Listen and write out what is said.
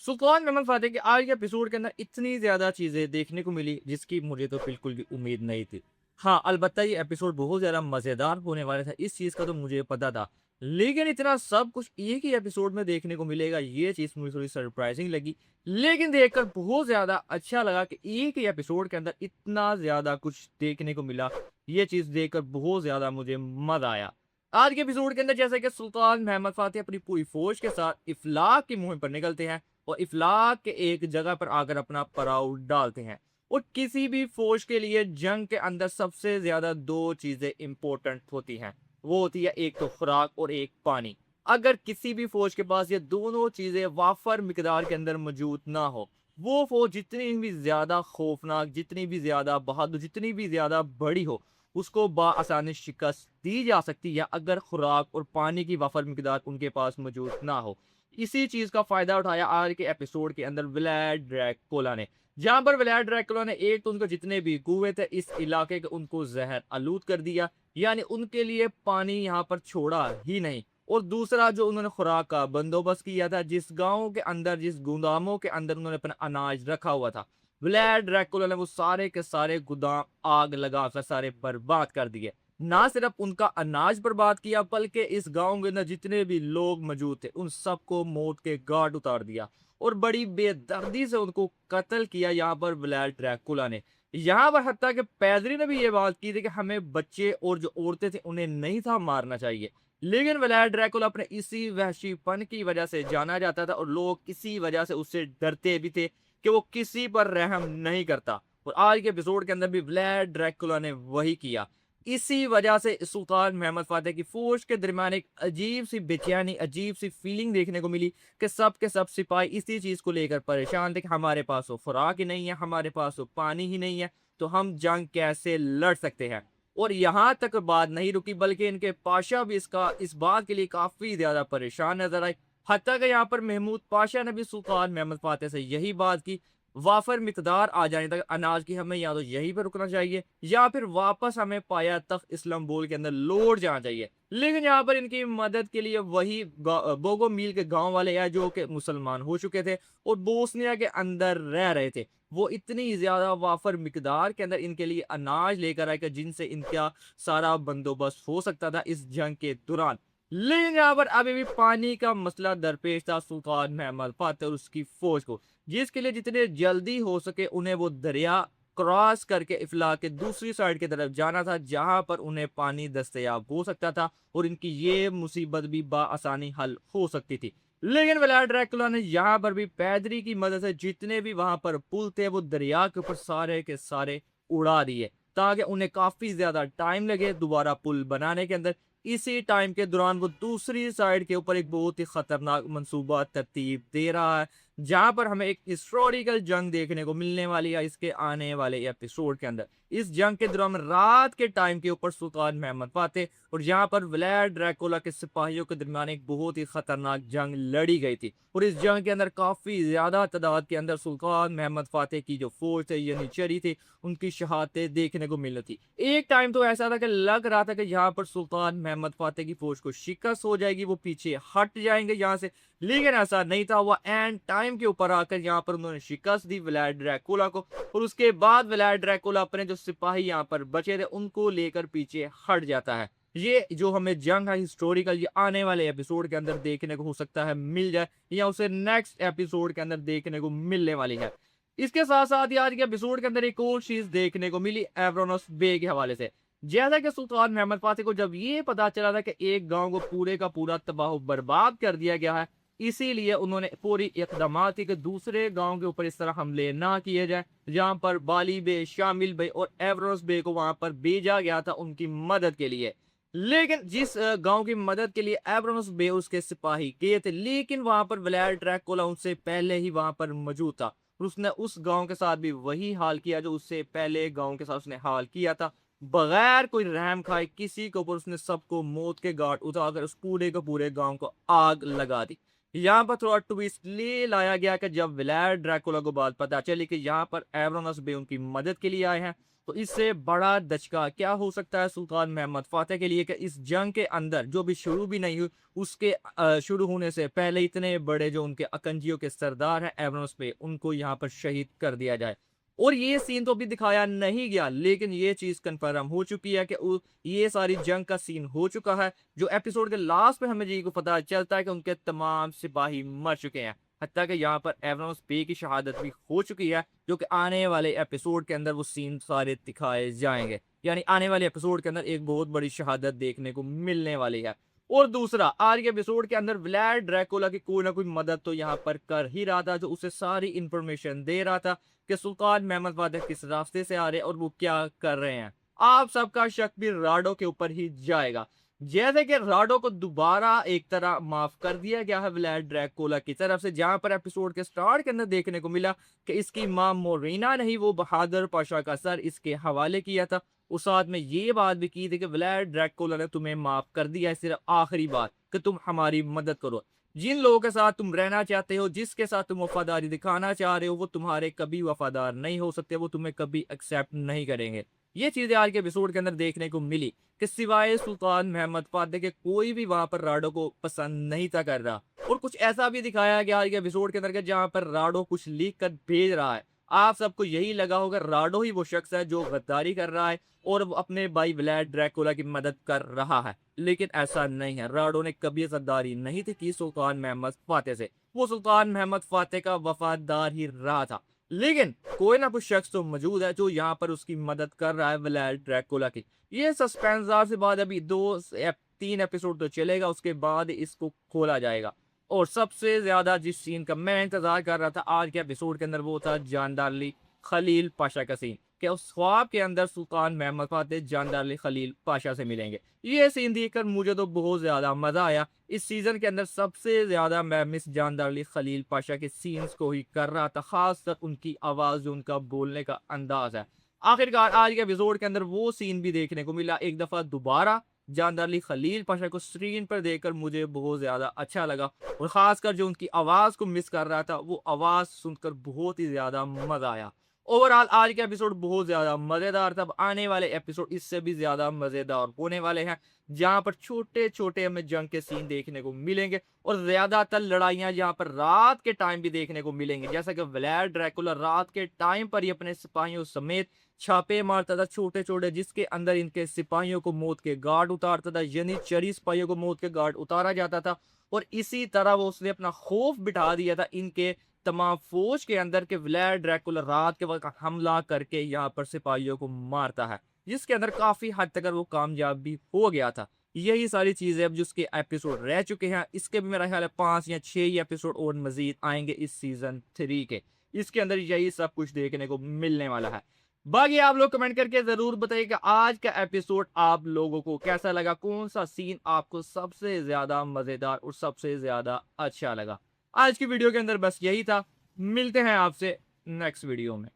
सुल्तान महमद फ़ातिह के आज के एपिसोड के अंदर इतनी ज़्यादा चीज़ें देखने को मिली, जिसकी मुझे तो बिल्कुल भी उम्मीद नहीं थी। हाँ, अलबत्ता ये एपिसोड बहुत ज़्यादा मज़ेदार होने वाला था, इस चीज़ का तो मुझे पता था। लेकिन इतना सब कुछ एक ही एपिसोड में देखने को मिलेगा, ये चीज़ मुझे थोड़ी सरप्राइज़िंग लगी। लेकिन देखकर बहुत ज़्यादा अच्छा लगा कि एक ही एपिसोड के अंदर इतना ज़्यादा कुछ देखने को मिला। ये चीज़ देखकर बहुत ज़्यादा मुझे मज़ा आया। आज के एपिसोड के अंदर जैसे कि सुल्तान महमद फ़ातिह अपनी पूरी फ़ौज के साथ इफ़्लाक की मुहिम पर निकलते हैं और इफ़्लाक के एक जगह पर आकर अपना पड़ाव डालते हैं। और किसी भी फ़ौज के लिए जंग के अंदर सबसे ज़्यादा 2 चीज़ें इम्पोर्टेंट होती हैं। वो होती है एक तो खुराक और एक पानी। अगर किसी भी फ़ौज के पास ये दोनों चीज़ें वाफ़र मिक़दार के अंदर मौजूद ना हो, वो फ़ौज जितनी भी ज़्यादा खौफ़नाक, जितनी भी ज़्यादा बहादुर, जितनी भी ज़्यादा बड़ी हो, उसको बआसानी शिकस्त दी जा सकती है अगर खुराक और पानी की वाफ़र मिक़दार उनके पास मौजूद ना हो। इसी चीज़ का फ़ायदा उठाया आज के एपिसोड के अंदर व्लाद ड्रैकुला ने। जहाँ पर व्लाद ड्रैकुला ने एक तो उनके जितने भी कुएँ थे इस इलाके के उनको ज़हर आलूद कर दिया, यानी उनके लिए पानी यहाँ पर छोड़ा ही नहीं। और दूसरा जो उन्होंने खुराक का बंदोबस्त किया था, जिस गाँव के अंदर, जिस गोदामों के अंदर उन्होंने अपना अनाज रखा हुआ था, व्लाद ड्रैकुला ने वो सारे के सारे गोदाम आग लगाकर सारे बर्बाद कर दिए। ना सिर्फ उनका अनाज बर्बाद किया बल्कि इस गाँव के अंदर जितने भी लोग मौजूद थे उन सबको मौत के घाट उतार दिया और बड़ी बेदर्दी से उनको कत्ल किया यहाँ पर व्लाद ड्रैकुला ने। यहाँ पर हत्ता कि पैदरी ने भी ये बात की थी कि हमें बच्चे और जो औरतें थी उन्हें नहीं था मारना चाहिए। लेकिन व्लाद ड्रैकुला अपने इसी वहशीपन की वजह से जाना जाता था और लोग इसी वजह से उससे डरते भी थे कि वो किसी पर रहम नहीं करता। और आज के एपिसोड के अंदर भी व्लाद ड्रैकुला ने वही किया। इसी वजह से सुल्तान महमद फ़ातिह की फ़ौज के दरमियान एक अजीब-सी बेचैनी, अजीब-सी फ़ीलिंग देखने को मिली कि सब के सब सिपाही इसी चीज़ को लेकर परेशान थे कि हमारे पास तो खुराक ही नहीं है, हमारे पास तो पानी ही नहीं है, तो हम जंग कैसे लड़ सकते हैं? और यहाँ तक बात नहीं रुकी बल्कि इनके पाशा भी इस बात के लिए काफ़ी ज़्यादा परेशान नज़र आए। हत्ता कि यहाँ पर महमूद पाशा ने भी सुल्तान महमद फ़ातिह से यही बात की, वाफ़र मिक़दार आ जाने तक अनाज की हमें या तो यहीं पे रुकना चाहिए या फिर वापस हमें पाया तख्त इस्लाम्बुल के अंदर लौट जाना चाहिए। लेकिन यहाँ पर इनकी मदद के लिए वही बोगोमील के गाँव वाले हैं जो कि मुसलमान हो चुके थे और बोस्निया के अंदर रह रहे थे। वो इतनी ज़्यादा वाफ़र मिक़दार के अंदर इनके लिए अनाज लेकर आए कि जिनसे इनका सारा बंदोबस्त हो सकता था इस जंग के दौरान। लेकिन यहाँ पर अभी भी पानी का मसला दरपेश था सुल्तान महमद फ़ातिह और उसकी फ़ौज को, जिसके लिए जितने जल्दी हो सके उन्हें वो दरिया क्रॉस करके इफ़्लाक के दूसरी साइड की तरफ जाना था, जहाँ पर उन्हें पानी दस्तयाब हो सकता था और इनकी ये मुसीबत भी बआसानी हल हो सकती थी। लेकिन व्लाद ड्रैकुला ने यहाँ पर भी पैदरी की मदद से जितने भी वहाँ पर पुल थे, वो दरिया के ऊपर सारे के सारे उड़ा दिए, ताकि उन्हें काफ़ी ज़्यादा टाइम लगे दोबारा पुल बनाने के अंदर। इसी टाइम के दौरान वो दूसरी साइड के ऊपर एक बहुत ही खतरनाक मंसूबा तरतीब दे रहा है, जहाँ पर हमें एक हिस्टोरिकल जंग देखने को मिलने वाली है इसके आने वाले एपिसोड के अंदर। इस जंग के दौरान रात के टाइम के ऊपर सुल्तान महमद फ़ातिह और यहाँ पर व्लाद ड्रैकुला के सिपाहियों के दरमियान एक बहुत ही खतरनाक जंग लड़ी गई थी और इस जंग के अंदर काफ़ी ज़्यादा तादाद के अंदर सुल्तान महमद फ़ातिह की जो फ़ौज थे यानी चरी थी, उनकी शहादतें देखने को मिल रही थी। एक टाइम तो ऐसा था कि लग रहा था कि यहाँ पर सुल्तान महमद फ़ातिह की फ़ौज को शिकस्त हो जाएगी, वो पीछे हट जाएँगे यहाँ से, लेकिन ऐसा नहीं था। वो एंड टाइम के ऊपर आकर यहाँ पर उन्होंने शिकस्त दी व्लाद ड्रैकुला को और उसके बाद व्लाद ड्रैकुला अपने जो सिपाही यहाँ पर बचे थे उनको लेकर पीछे हट जाता है। ये जो हमें जंग है हिस्टोरिकल, ये आने वाले एपिसोड के अंदर देखने को हो सकता है मिल जाए या उसे नेक्स्ट एपिसोड के अंदर देखने को मिलने वाली है। इसके साथ-साथ ही आज के एपिसोड के अंदर एक और चीज़ देखने को मिली एवरोनॉस बे के हवाले से। जैसा कि सुल्तान महमद फ़ातिह को जब ये पता चला था कि एक गाँव को पूरे का पूरा तबाह बर्बाद कर दिया गया है, इसीलिए उन्होंने पूरी इक़दामात की कि दूसरे गाँव के ऊपर इस तरह हमले ना किए जाएँ, जहाँ पर बाली बे, शामिल बे और एवरोस बे को वहाँ पर भेजा गया था उनकी मदद के लिए। लेकिन जिस गाँव की मदद के लिए एवरोनॉस बे उसके सिपाही गए थे, लेकिन वहाँ पर व्लाद ड्रैकुला उनसे पहले ही वहाँ पर मौजूद था और उसने उस गाँव के साथ भी वही हाल किया जो उससे पहले गाँव के साथ उसने हाल किया था। बगैर कोई रहम खाए किसी के ऊपर उसने सबको मौत के घाट उतारकर उस पूरे के पूरे गाँव को आग लगा दी। यहाँ पर थोड़ा ट्विस्ट ले लाया गया कि जब व्लाड ड्रैकुला को बात पता चली कि यहाँ पर एवरोनस भी उनकी मदद के लिए आए हैं, तो इससे बड़ा दचका क्या हो सकता है सुल्तान महमद फातेह के लिए कि इस जंग के अंदर जो भी शुरू भी नहीं हुई, उसके शुरू होने से पहले इतने बड़े जो उनके अकंजियों के सरदार हैं एवरोनस पे, उनको यहाँ पर शहीद कर दिया जाए। और ये सीन तो अभी दिखाया नहीं गया, लेकिन ये चीज कंफर्म हो चुकी है कि ये सारी जंग का सीन हो चुका है। जो एपिसोड के लास्ट में हमें जी को पता चलता है कि उनके तमाम सिपाही मर चुके हैं, हत्ता कि यहाँ पर एवरोस पे की शहादत भी हो चुकी है, जो कि आने वाले एपिसोड के अंदर वो सीन सारे दिखाए जाएंगे। यानी आने वाले एपिसोड के अंदर एक बहुत बड़ी शहादत देखने को मिलने वाली है। और दूसरा, आज के एपिसोड के अंदर व्लाड ड्रैकुला की कोई ना कोई मदद तो यहाँ पर कर ही रहा था, जो उसे सारी इंफॉर्मेशन दे रहा था कि सुल्तान महमद फातेह किस रास्ते से आ रहे हैं और वो क्या कर रहे हैं। आप सबका शक भी राडो के ऊपर ही जाएगा। जैसे कि राडो को दोबारा एक तरह माफ कर दिया गया है व्लाड ड्रैकुला की तरफ से, जहां पर एपिसोड के स्टार्ट के अंदर देखने को मिला कि इसकी मां मोरिना ने ही वो बहादुर पाशा का सर इसके हवाले किया था। उस साथ में ये बात भी की थी कि व्लाड ड्रैकुला ने तुम्हें माफ कर दिया है, सिर्फ आखिरी बात कि तुम हमारी मदद करो। जिन लोगों के साथ तुम रहना चाहते हो, जिसके साथ तुम वफादारी दिखाना चाह रहे हो, वो तुम्हारे कभी वफादार नहीं हो सकते, वो तुम्हें कभी एक्सेप्ट नहीं करेंगे। ये चीजें आज के एपिसोड के अंदर देखने को मिली कि सिवाय सुल्तान महमद फातेह के कोई भी वहां पर राडो को पसंद नहीं था कर रहा। और कुछ ऐसा भी दिखाया गया आज के एपिसोड के अंदर जहां पर राडो कुछ लीक कर भेज रहा है। आप सबको यही लगा होगा राडो ही वो शख्स है जो गद्दारी कर रहा है और वो अपने भाई व्लाड ड्रैकुला की मदद कर रहा है, लेकिन ऐसा नहीं है। राडो ने कभी गद्दारी नहीं थी की सुल्तान महमद फातेह से, वो सुल्तान महमद फातेह का वफादार ही रहा था। लेकिन कोई ना कुछ शख्स तो मौजूद है जो यहाँ पर उसकी मदद कर रहा है व्लाड ड्रैकुला की। ये सस्पेंस से बाद अभी 2 या 3 एपिसोड तो चलेगा, उसके बाद इसको खोला जाएगा। और सबसे ज्यादा जिस सीन का मैं इंतजार कर रहा था आज के एपिसोड के अंदर, वो था जानदार अली खलील पाशा का सीन, कि उस ख्वाब के अंदर सुल्तान महमद फातेह जानदार अली खलील पाशा से मिलेंगे। ये सीन देखकर मुझे तो बहुत ज्यादा मजा आया। इस सीजन के अंदर सबसे ज्यादा मैं मिस जानदार अली खलील पाशा के सीन्स को ही कर रहा था, खासकर उनकी आवाज, जो उनका बोलने का अंदाज है। आखिरकार आज के एपिसोड के अंदर वो सीन भी देखने को मिला एक दफा दोबारा। जानदार अली खलील पाशा को स्क्रीन पर देखकर मुझे बहुत ज्यादा अच्छा लगा, और खासकर जो उनकी आवाज को मिस कर रहा था, वो आवाज सुनकर बहुत ही ज्यादा मजा आया। ओवरऑल आज का एपिसोड बहुत ज्यादा मजेदार था। अब आने वाले एपिसोड इससे भी ज्यादा मजेदार होने वाले हैं, जहां पर छोटे छोटे हमें जंग के सीन देखने को मिलेंगे और ज्यादातर लड़ाइयां यहाँ पर रात के टाइम भी देखने को मिलेंगी। जैसा कि व्लाड ड्रैकुला रात के टाइम पर ही अपने सिपाहियों समेत छापे मारता था छोटे छोटे, जिसके अंदर इनके सिपाहियों को मौत के गार्ड उतारता था, यानी चरी सिपाहियों को मौत के गार्ड उतारा जाता था। और इसी तरह वो उसने अपना खौफ बिठा दिया था इनके तमाम फौज के अंदर के व्लाड ड्रैकुला रात के वक्त हमला करके यहाँ पर सिपाहियों को मारता है, जिसके अंदर काफी हद तक वो कामयाब भी हो गया था। यही सारी चीजें अब जिसके एपिसोड रह चुके हैं, इसके भी मेरा ख्याल है 5 या 6 ही एपिसोड और मजीद आएंगे इस सीजन 3 के। इसके अंदर यही सब कुछ देखने को मिलने वाला है। बाकी आप लोग कमेंट करके जरूर बताइए कि आज का एपिसोड आप लोगों को कैसा लगा, कौन सा सीन आपको सबसे ज्यादा मजेदार और सबसे ज्यादा अच्छा लगा। आज की वीडियो के अंदर बस यही था। मिलते हैं आपसे नेक्स्ट वीडियो में।